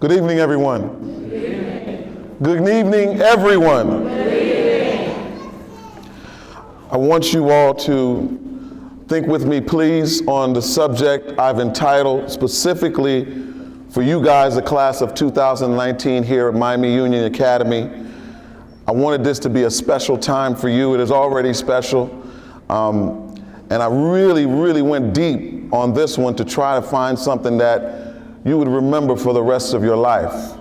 Good evening, everyone. Good evening. Good evening, everyone. Good evening. I want you all to think with me, please, on the subject I've entitled specifically for you guys, the class of 2019 here at Miami Union Academy. I wanted this to be a special time for you. It is already special. And I really went deep on this one to try to find something that you would remember for the rest of your life.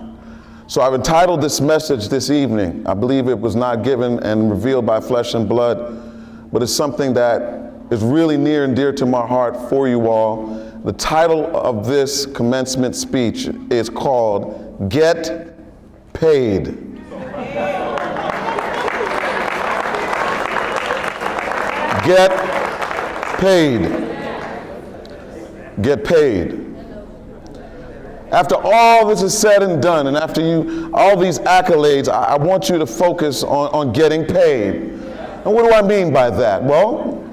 So I've entitled this message this evening. I believe it was not given and revealed by flesh and blood, but it's something that is really near and dear to my heart for you all. The title of this commencement speech is called Get Paid. Get paid. Get paid. After all this is said and done, and after all these accolades, I want you to focus on getting paid. And what do I mean by that? Well,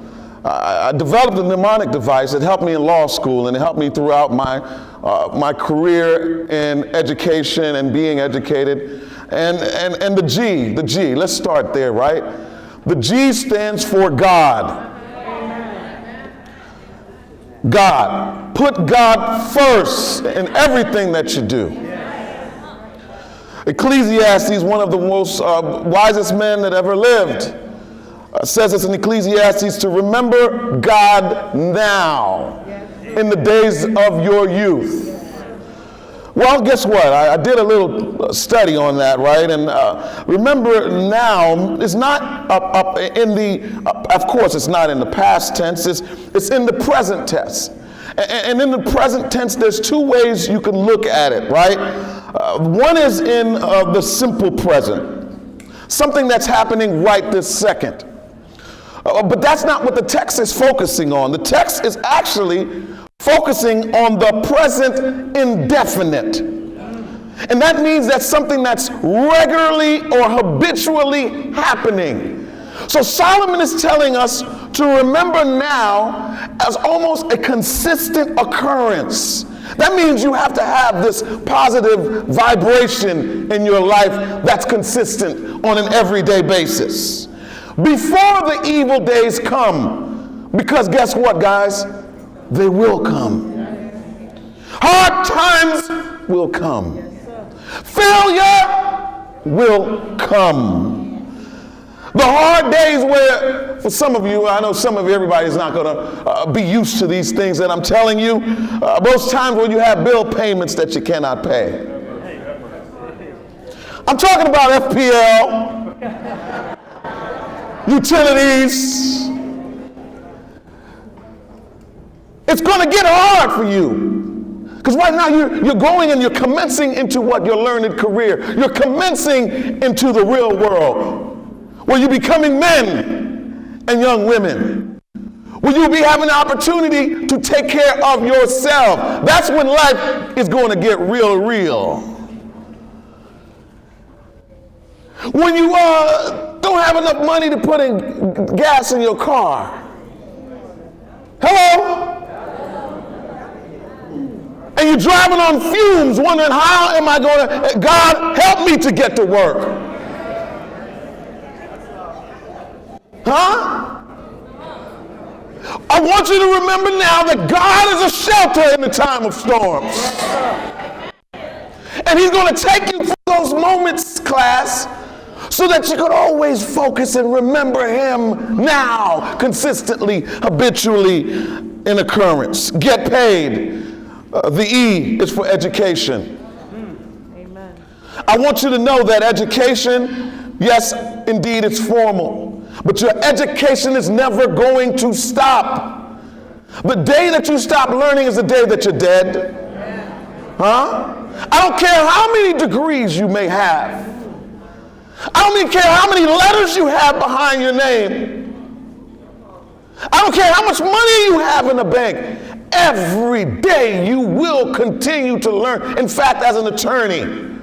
I developed a mnemonic device that helped me in law school, and it helped me throughout my career in education and being educated. And the G, let's start there, right? The G stands for God. God. Put God first in everything that you do. Ecclesiastes, one of the most wisest men that ever lived, says this in Ecclesiastes, to remember God now in the days of your youth. Well, guess what? I did a little study on that, right? And remember now is not of course it's not in the past tense, it's in the present tense. And in the present tense, there's two ways you can look at it, right? One is in the simple present, something that's happening right this second. But that's not what the text is focusing on. The text is actually focusing on the present indefinite. And that means that's something that's regularly or habitually happening. So Solomon is telling us to remember now as almost a consistent occurrence. That means you have to have this positive vibration in your life that's consistent on an everyday basis before the evil days come. Because guess what, guys? They will come. Hard times will come. Failure will come. The hard days where, for some of you, I know some of you, everybody's not going to be used to these things that I'm telling you. Those times when you have bill payments that you cannot pay. I'm talking about FPL, utilities. It's going to get hard for you. Because right now you're going and you're commencing into what? Your learned career. You're commencing into the real world, where you're becoming men and young women, where you'll be having the opportunity to take care of yourself. That's when life is going to get real. When you don't have enough money to put in gas in your car. Hello? And you're driving on fumes, wondering, how am I going to, God, help me to get to work. Huh? I want you to remember now that God is a shelter in the time of storms. And he's going to take you through those moments, class, so that you could always focus and remember him now, consistently, habitually, in occurrence. Get paid. The E is for education. Amen. I want you to know that education, yes, indeed, it's formal, but your education is never going to stop. The day that you stop learning is the day that you're dead. Huh? I don't care how many degrees you may have. I don't even care how many letters you have behind your name. I don't care how much money you have in the bank. Every day you will continue to learn. In fact, as an attorney,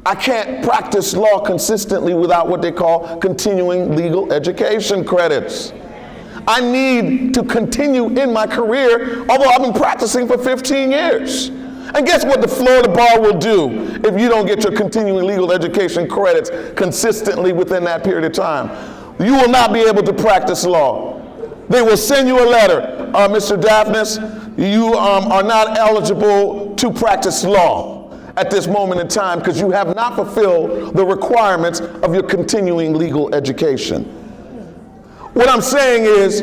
I can't practice law consistently without what they call continuing legal education credits. I need to continue in my career, although I've been practicing for 15 years. And guess what the Florida bar will do if you don't get your continuing legal education credits consistently within that period of time? You will not be able to practice law. They will send you a letter. Mr. Daphnis, you are not eligible to practice law at this moment in time because you have not fulfilled the requirements of your continuing legal education. What I'm saying is,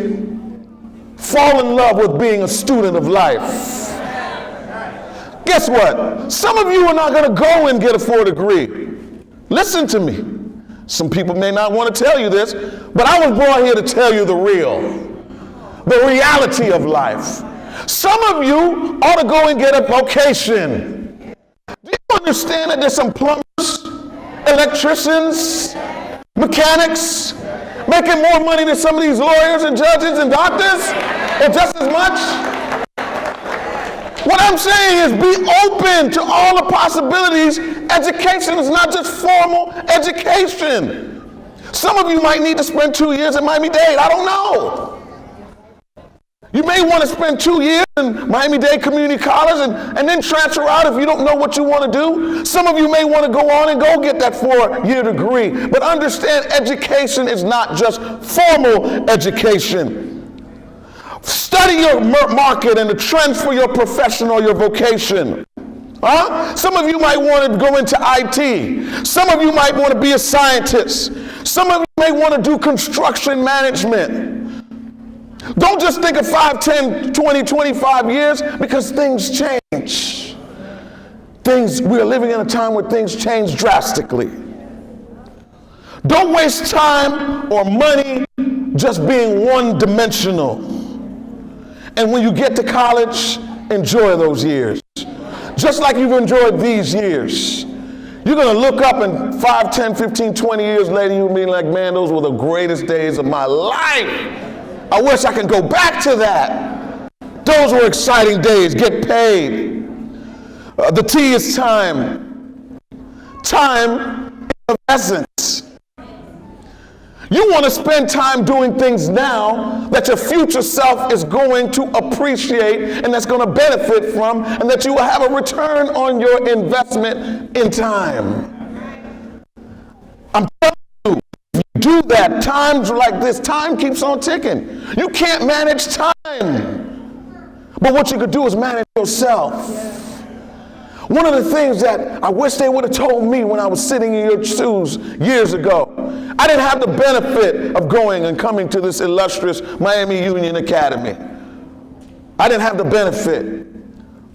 fall in love with being a student of life. Guess what? Some of you are not going to go and get a 4 degree. Listen to me. Some people may not want to tell you this, but I was brought here to tell you the reality of life. Some of you ought to go and get a vocation. Do you understand that there's some plumbers, electricians, mechanics, making more money than some of these lawyers and judges and doctors, or just as much? What I'm saying is be open to all the possibilities. Education is not just formal education. Some of you might need to spend 2 years at Miami-Dade. I don't know. You may want to spend 2 years in Miami-Dade Community College and then transfer out if you don't know what you want to do. Some of you may want to go on and go get that 4-year degree. But understand, education is not just formal education. Study your market and the trends for your profession or your vocation. Some of you might want to go into IT. Some of you might want to be a scientist. Some of you may want to do construction management. Don't just think of 5, 10, 20, 25 years because things change. We're living in a time where things change drastically. Don't waste time or money just being one-dimensional. And when you get to college, enjoy those years. Just like you've enjoyed these years. You're going to look up and 5, 10, 15, 20 years later, you'll be like, man, those were the greatest days of my life. I wish I could go back to that. Those were exciting days. Get paid. The T is time. Time is of essence. You want to spend time doing things now that your future self is going to appreciate and that's going to benefit from, and that you will have a return on your investment in time. I'm telling you, if you do that, times like this, time keeps on ticking. You can't manage time. But what you could do is manage yourself. One of the things that I wish they would have told me when I was sitting in your shoes years ago, I didn't have the benefit of going and coming to this illustrious Miami Union Academy. I didn't have the benefit.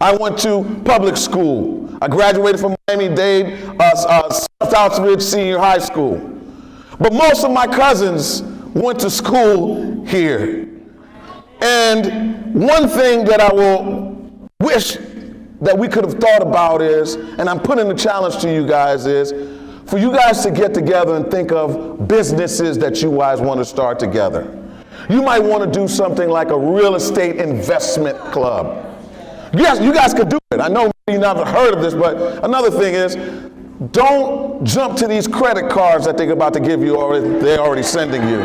I went to public school. I graduated from Miami-Dade Southridge Senior High School. But most of my cousins went to school here. And one thing that I will wish that we could have thought about is, and I'm putting the challenge to you guys, is for you guys to get together and think of businesses that you guys want to start together. You might want to do something like a real estate investment club. Yes, you guys could do it. I know you've never heard of this, but another thing is, don't jump to these credit cards that they're about to give you or they're already sending you.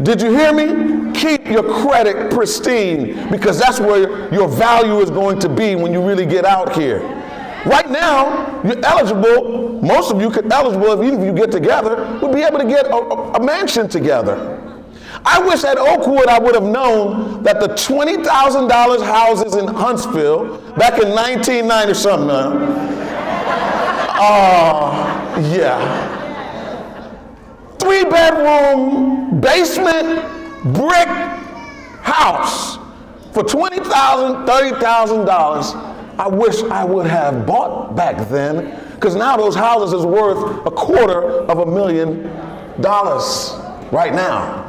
Did you hear me? Keep your credit pristine, because that's where your value is going to be when you really get out here. Right now, you're eligible, most of you could eligible, even if you get together, would be able to get a mansion together. I wish at Oakwood I would have known that the $20,000 houses in Huntsville back in 1990 something. Yeah. 3-bedroom basement brick house for $20,000, $30,000. I wish I would have bought back then, because now those houses is worth $250,000 right now.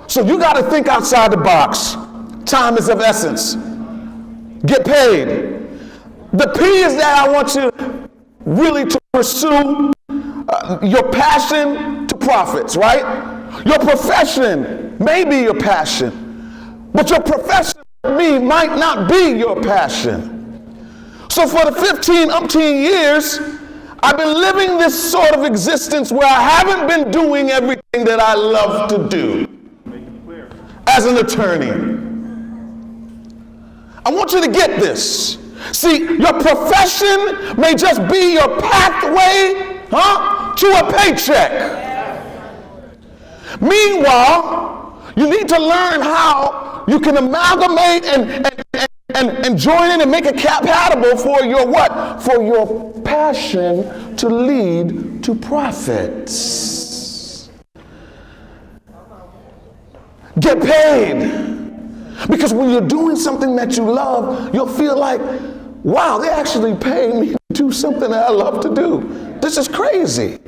So you got to think outside the box. Time is of essence. Get paid. The P is that I want you really to pursue your passion to profits, right? Your profession may be your passion, but your profession might not be your passion. So for the 15 umpteen years, I've been living this sort of existence where I haven't been doing everything that I love to do as an attorney. I want you to get this. See, your profession may just be your pathway, to a paycheck. Meanwhile, you need to learn how you can amalgamate and join in and make it compatible for your what? For your passion to lead to profits. Get paid. Because when you're doing something that you love, you'll feel like, wow, they actually pay me to do something that I love to do. This is crazy.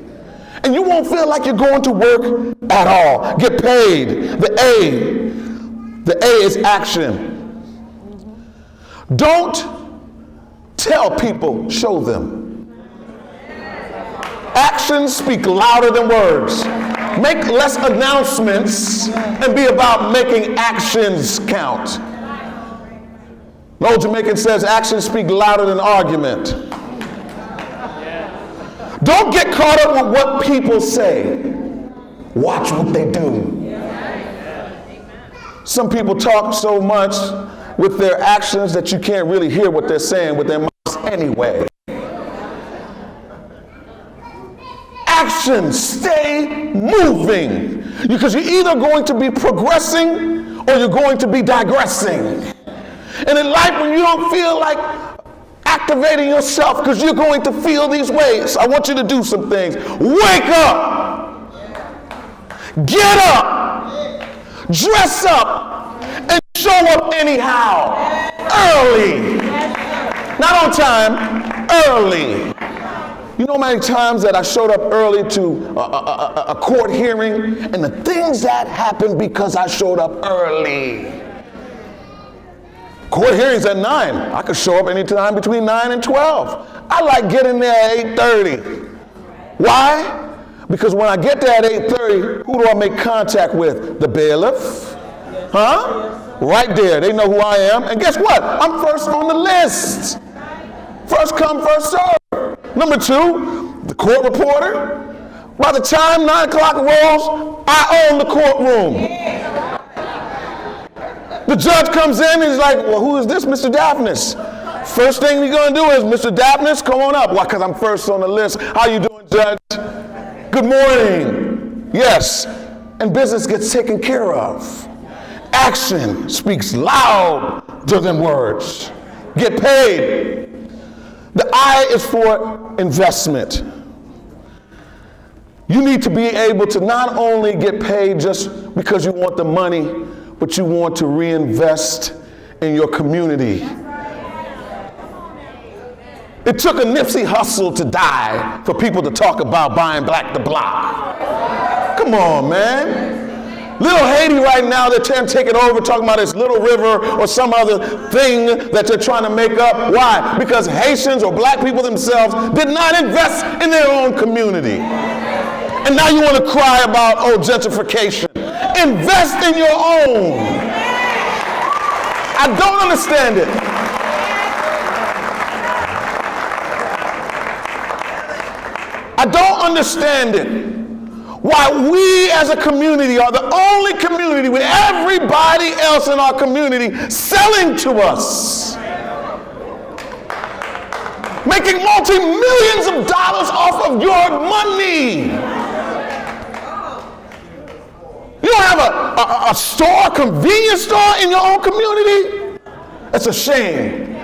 And you won't feel like you're going to work at all. Get paid. The A is action. Don't tell people, show them. Actions speak louder than words. Make less announcements and be about making actions count. The old Jamaican says actions speak louder than argument. Don't get caught up with what people say. Watch what they do. Some people talk so much with their actions that you can't really hear what they're saying with their mouths anyway. Action, stay moving. Because you're either going to be progressing or you're going to be digressing. And in life, when you don't feel like activating yourself because you're going to feel these ways, I want you to do some things. Wake up. Get up. Dress up. And show up anyhow. Early. Not on time. Early. You know how many times that I showed up early to a court hearing and the things that happened because I showed up early. Court hearings at 9. I could show up anytime between 9 and 12. I like getting there at 8:30. Why? Because when I get there at 8:30, who do I make contact with? The bailiff? Right there. They know who I am. And guess what? I'm first on the list. First come, first serve. Number 2, the court reporter. By the time 9 o'clock rolls, I own the courtroom. The judge comes in and he's like, well, who is this, Mr. Daphnis? First thing we're going to do is, Mr. Daphnis, come on up. Why? Because I'm first on the list. How you doing, Judge? Good morning. Yes. And business gets taken care of. Action speaks louder than words. Get paid. The I is for investment. You need to be able to not only get paid just because you want the money, but you want to reinvest in your community. It took a Nipsey Hussle to die for people to talk about buying Black the Block. Come on, man. Little Haiti right now, they're trying to take it over, talking about this little river or some other thing that they're trying to make up. Why? Because Haitians or black people themselves did not invest in their own community. And now you want to cry about, gentrification. Invest in your own. I don't understand it. I don't understand it. Why we as a community are the only community with everybody else in our community selling to us. Making multi-millions of dollars off of your money. You don't have a store, a convenience store in your own community? It's a shame.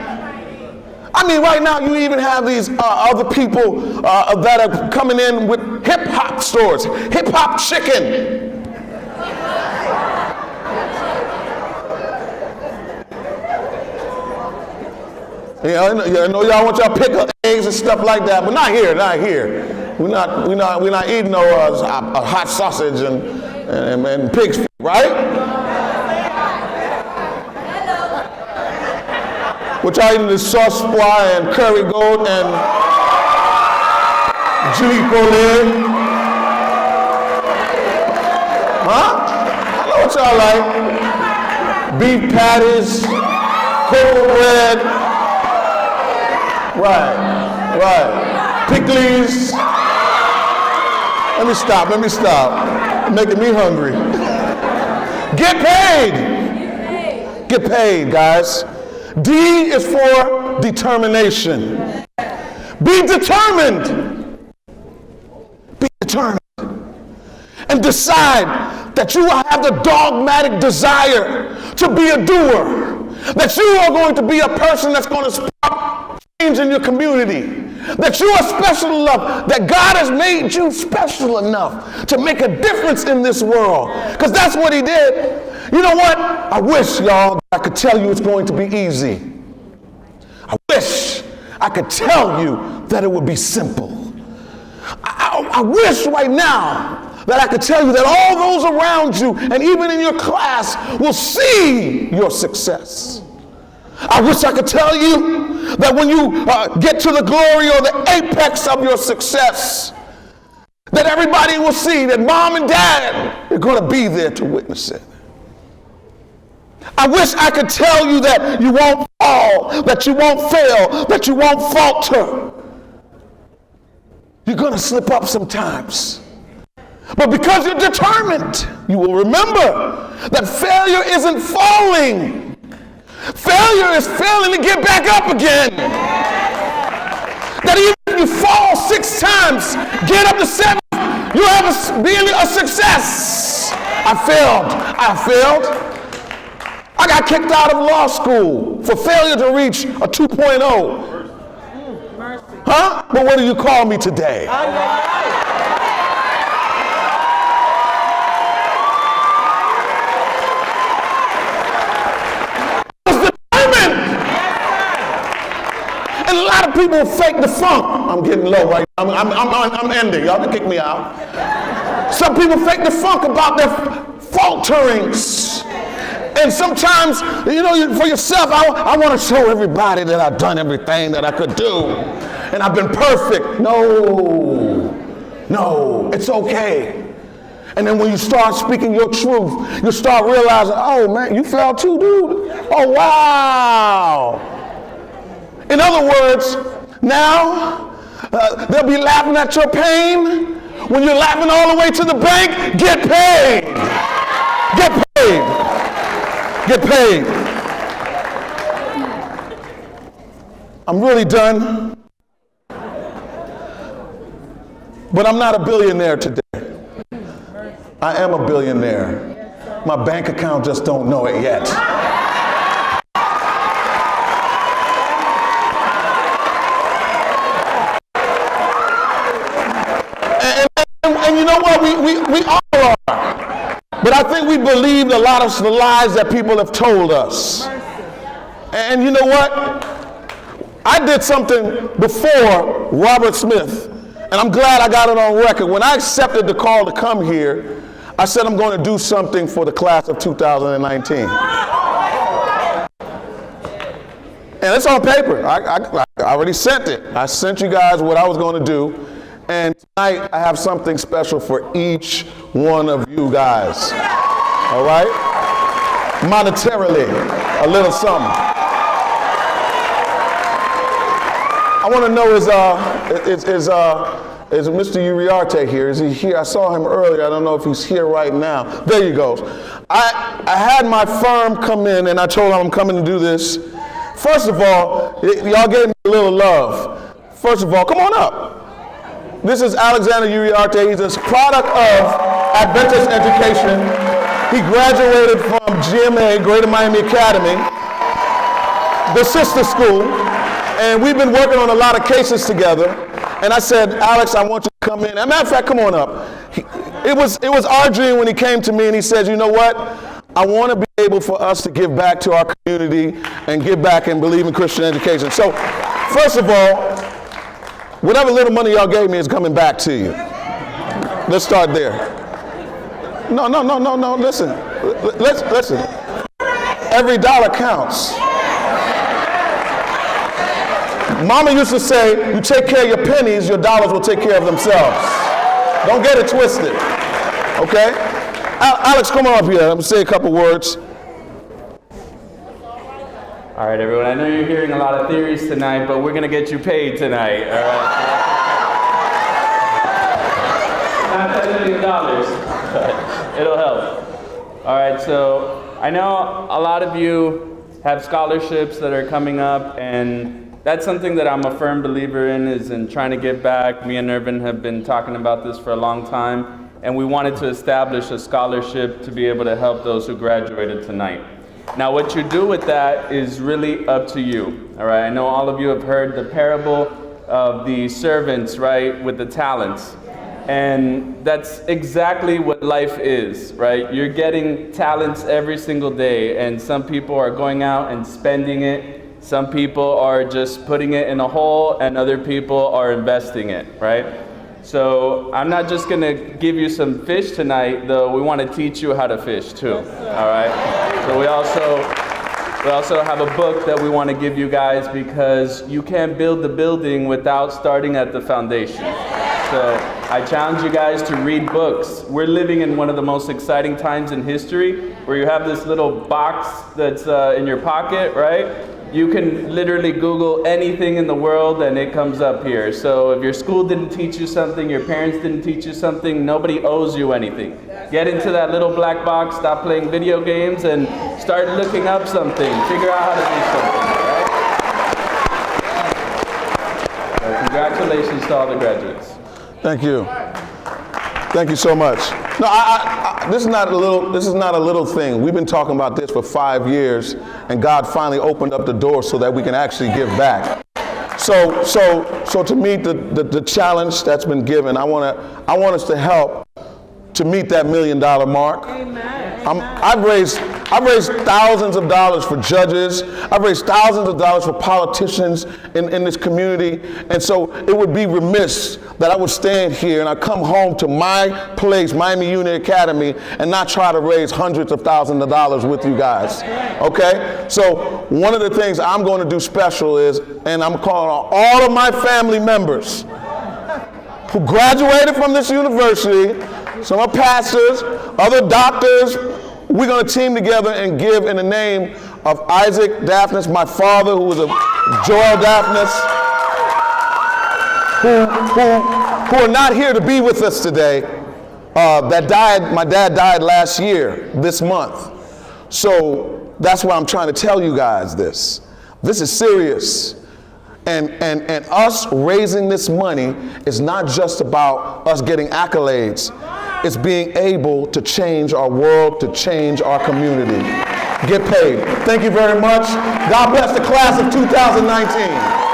I mean, right now you even have these other people that are coming in with hip-hop stores, hip-hop chicken. I know y'all want y'all pickle eggs and stuff like that, but not here. We're not eating no hot sausage and pig's feet, right? What y'all eating is sauce pois and curry goat and chili collet. Huh? I know what y'all like. Beef patties, cocoa bread. Right. Pickles. Let me stop. You're making me hungry. Get paid, guys. D is for determination. Be determined. Be determined. And decide that you will have the dogmatic desire to be a doer. That you are going to be a person that's going to spark change in your community. That you are special enough, that God has made you special enough to make a difference in this world. Because that's what he did. You know what? I wish, y'all, I could tell you it's going to be easy. I wish I could tell you that it would be simple. I wish right now that I could tell you that all those around you and even in your class will see your success. I wish I could tell you that when you get to the glory or the apex of your success, that everybody will see that mom and dad are going to be there to witness it. I wish I could tell you that you won't fall, that you won't fail, that you won't falter. You're going to slip up sometimes. But because you're determined, you will remember that failure isn't falling. Failure is failing to get back up again. That even if you fall 6 times, get up to 7, you'll have being a success. I failed. I got kicked out of law school for failure to reach a 2.0. Huh? But what do you call me today? And a lot of people fake the funk. I'm getting low right now. I'm ending. Y'all can kick me out. Some people fake the funk about their falterings. And sometimes, you know, for yourself, I want to show everybody that I've done everything that I could do. And I've been perfect. No, it's okay. And then when you start speaking your truth, you start realizing, oh man, you fell too, dude. Oh wow. In other words, now they'll be laughing at your pain. When you're laughing all the way to the bank, get paid. Get paid. Get paid. I'm really done. But I'm not a billionaire today. I am a billionaire. My bank account just don't know it yet. And you know what? We all are. But I think we believed a lot of the lies that people have told us. And you know what? I did something before Robert Smith, and I'm glad I got it on record. When I accepted the call to come here, I said I'm going to do something for the class of 2019. And it's on paper. I already sent it. I sent you guys what I was going to do. And tonight, I have something special for each one of you guys. All right? Monetarily, a little something. I want to know is Mr. Uriarte here? Is he here? I saw him earlier. I don't know if he's here right now. There you go. I had my firm come in, and I told them I'm coming to do this. First of all, y'all gave me a little love. First of all, come on up. This is Alexander Uriarte. He's a product of Adventist education. He graduated from GMA, Greater Miami Academy, the sister school, and we've been working on a lot of cases together. And I said, Alex, I want you to come in. As a matter of fact, come on up. It was our dream when he came to me and he said, you know what? I want to be able for us to give back to our community and give back and believe in Christian education. So, first of all, whatever little money y'all gave me is coming back to you. Let's start there. No, listen. Listen. Every dollar counts. Mama used to say, you take care of your pennies, your dollars will take care of themselves. Don't get it twisted. Okay? Alex, come on up here. I'm going to say a couple words. All right, everyone, I know you're hearing a lot of theories tonight, but we're going to get you paid tonight, all right? Not $10 million, but it'll help. All right, so I know a lot of you have scholarships that are coming up, and that's something that I'm a firm believer in, is in trying to give back. Me and Irvin have been talking about this for a long time, and we wanted to establish a scholarship to be able to help those who graduated tonight. Now, what you do with that is really up to you, all right? I know all of you have heard the parable of the servants, right, with the talents. And that's exactly what life is, right? You're getting talents every single day, and some people are going out and spending it. Some people are just putting it in a hole, and other people are investing it, right? So I'm not just gonna give you some fish tonight, though we want to teach you how to fish too, all right? So we also have a book that we want to give you guys, because you can't build the building without starting at the foundation. So I challenge you guys to read books. We're living in one of the most exciting times in history, where you have this little box that's in your pocket, right? You can literally Google anything in the world and it comes up here. So if your school didn't teach you something, your parents didn't teach you something, nobody owes you anything. Get into that little black box, stop playing video games, and start looking up something. Figure out how to do something, right? So congratulations to all the graduates. Thank you. Thank you so much. No, this is not a little thing. We've been talking about this for 5 years, and God finally opened up the door so that we can actually give back. So to meet the challenge that's been given, I want us to help to meet that $1 million mark. Amen. I've raised thousands of dollars for judges. I've raised thousands of dollars for politicians in this community. And so it would be remiss that I would stand here and I come home to my place, Miami Union Academy, and not try to raise hundreds of thousands of dollars with you guys. Okay? So one of the things I'm going to do special is, and I'm calling on all of my family members who graduated from this university, some are pastors, other doctors. We're going to team together and give in the name of Isaac Daphnis, my father, who was a Joel Daphnis, who are not here to be with us today, that died. My dad died last year, this month. So that's why I'm trying to tell you guys this. This is serious. And us raising this money is not just about us getting accolades. It's being able to change our world, to change our community. Get paid. Thank you very much. God bless the class of 2019.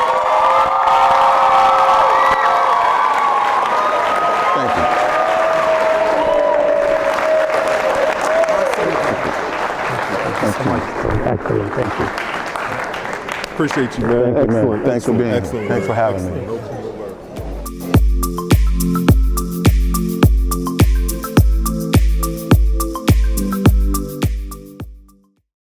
Excellent, thank you. Appreciate you, man. Excellent. Thanks for being here. Excellent. Thanks for having me.